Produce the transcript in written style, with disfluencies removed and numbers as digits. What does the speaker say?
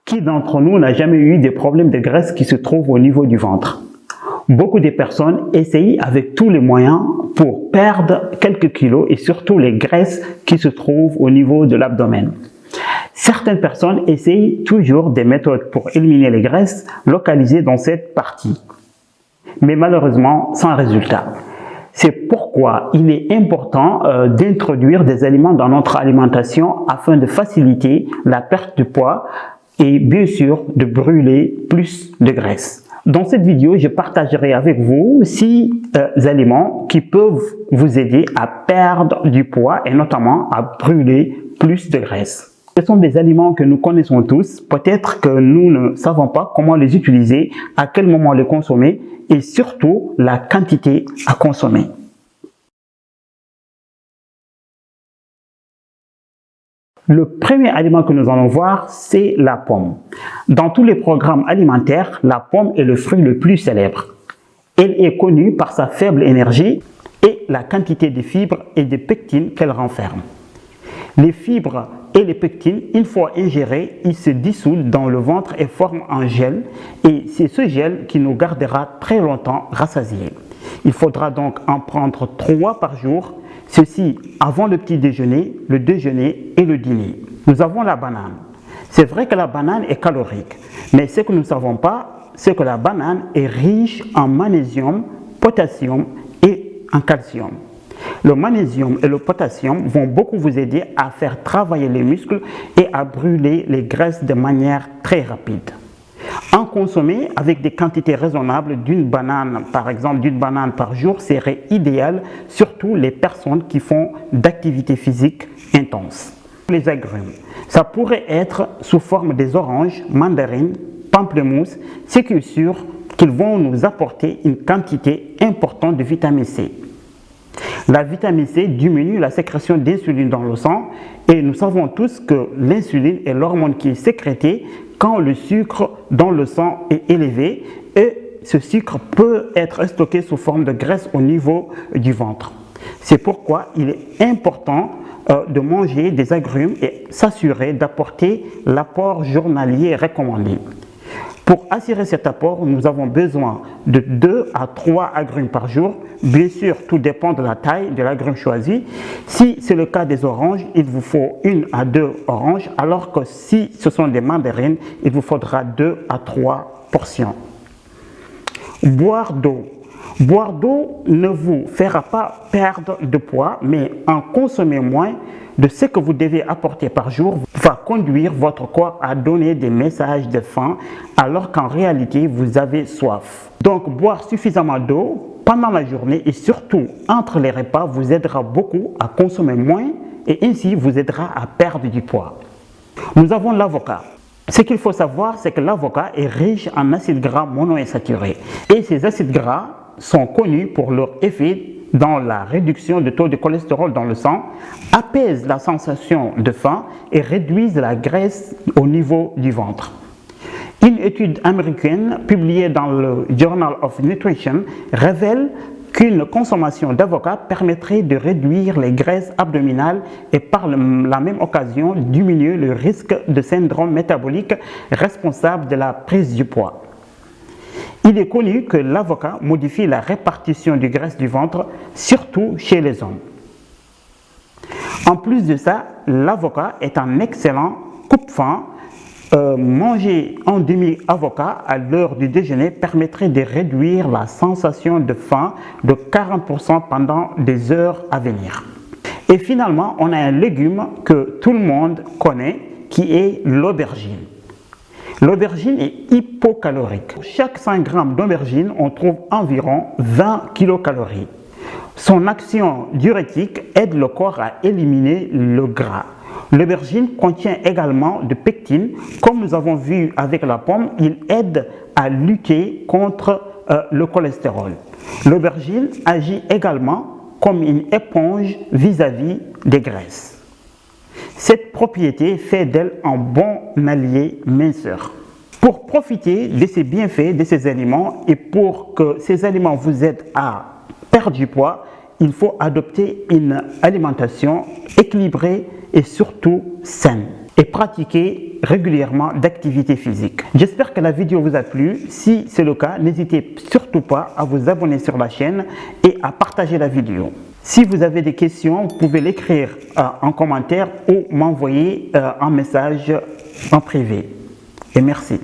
Qui d'entre nous n'a jamais eu des problèmes de graisse qui se trouvent au niveau du ventre? Beaucoup de personnes essayent avec tous les moyens pour perdre quelques kilos et surtout les graisses qui se trouvent au niveau de l'abdomen. Certaines personnes essayent toujours des méthodes pour éliminer les graisses localisées dans cette partie, mais malheureusement sans résultat. C'est pourquoi il est important d'introduire des aliments dans notre alimentation afin de faciliter la perte de poids et bien sûr de brûler plus de graisse. Dans cette vidéo, je partagerai avec vous 6 aliments qui peuvent vous aider à perdre du poids et notamment à brûler plus de graisse. Ce sont des aliments que nous connaissons tous, peut-être que nous ne savons pas comment les utiliser, à quel moment les consommer et surtout la quantité à consommer. Le premier aliment que nous allons voir, c'est la pomme. Dans tous les programmes alimentaires, la pomme est le fruit le plus célèbre. Elle est connue par sa faible énergie et la quantité de fibres et de pectines qu'elle renferme. Les fibres et les pectines, une fois ingérés, ils se dissoudent dans le ventre et forment un gel. Et c'est ce gel qui nous gardera très longtemps rassasiés. Il faudra donc en prendre 3 par jour. Ceci avant le petit déjeuner, le déjeuner et le dîner. Nous avons la banane. C'est vrai que la banane est calorique, mais ce que nous ne savons pas, c'est que la banane est riche en magnésium, potassium et en calcium. Le magnésium et le potassium vont beaucoup vous aider à faire travailler les muscles et à brûler les graisses de manière très rapide. En consommer avec des quantités raisonnables d'une banane, par exemple d'une banane par jour, serait idéal, surtout les personnes qui font d'activité physique intense. Les agrumes, ça pourrait être sous forme des oranges, mandarines, pamplemousses, ce qui est sûr qu'ils vont nous apporter une quantité importante de vitamine C. La vitamine C diminue la sécrétion d'insuline dans le sang et nous savons tous que l'insuline est l'hormone qui est sécrétée quand le sucre dans le sang est élevé et ce sucre peut être stocké sous forme de graisse au niveau du ventre. C'est pourquoi il est important de manger des agrumes et s'assurer d'apporter l'apport journalier recommandé. Pour assurer cet apport, nous avons besoin de 2 à 3 agrumes par jour. Bien sûr, tout dépend de la taille de l'agrume choisi. Si c'est le cas des oranges, il vous faut 1 à 2 oranges, alors que si ce sont des mandarines, il vous faudra 2 à 3 portions. Boire d'eau. Boire d'eau ne vous fera pas perdre de poids, mais en consommer moins de ce que vous devez apporter par jour va conduire votre corps à donner des messages de faim alors qu'en réalité vous avez soif. Donc boire suffisamment d'eau pendant la journée et surtout entre les repas vous aidera beaucoup à consommer moins et ainsi vous aidera à perdre du poids. Nous avons l'avocat. Ce qu'il faut savoir, c'est que l'avocat est riche en acides gras monoinsaturés et ces acides gras sont connus pour leur effet dans la réduction du taux de cholestérol dans le sang, apaisent la sensation de faim et réduisent la graisse au niveau du ventre. Une étude américaine publiée dans le Journal of Nutrition révèle qu'une consommation d'avocat permettrait de réduire les graisses abdominales et par la même occasion diminuer le risque de syndrome métabolique responsable de la prise du poids. Il est connu que l'avocat modifie la répartition du graisse du ventre, surtout chez les hommes. En plus de ça, l'avocat est un excellent coupe-faim. Manger un demi-avocat à l'heure du déjeuner permettrait de réduire la sensation de faim de 40% pendant des heures à venir. Et finalement, on a un légume que tout le monde connaît qui est l'aubergine. L'aubergine est hypocalorique. Chaque 100 g d'aubergine, on trouve environ 20 kilocalories. Son action diurétique aide le corps à éliminer le gras. L'aubergine contient également de pectines. Comme nous avons vu avec la pomme, il aide à lutter contre le cholestérol. L'aubergine agit également comme une éponge vis-à-vis des graisses. Cette propriété fait d'elle un bon allié minceur. Pour profiter de ces bienfaits de ces aliments et pour que ces aliments vous aident à perdre du poids, il faut adopter une alimentation équilibrée et surtout saine. et pratiquer régulièrement d'activités physiques. J'espère que la vidéo vous a plu. Si c'est le cas, n'hésitez surtout pas à vous abonner sur la chaîne et à partager la vidéo. Si vous avez des questions, vous pouvez l'écrire en commentaire ou m'envoyer un message en privé. Et merci.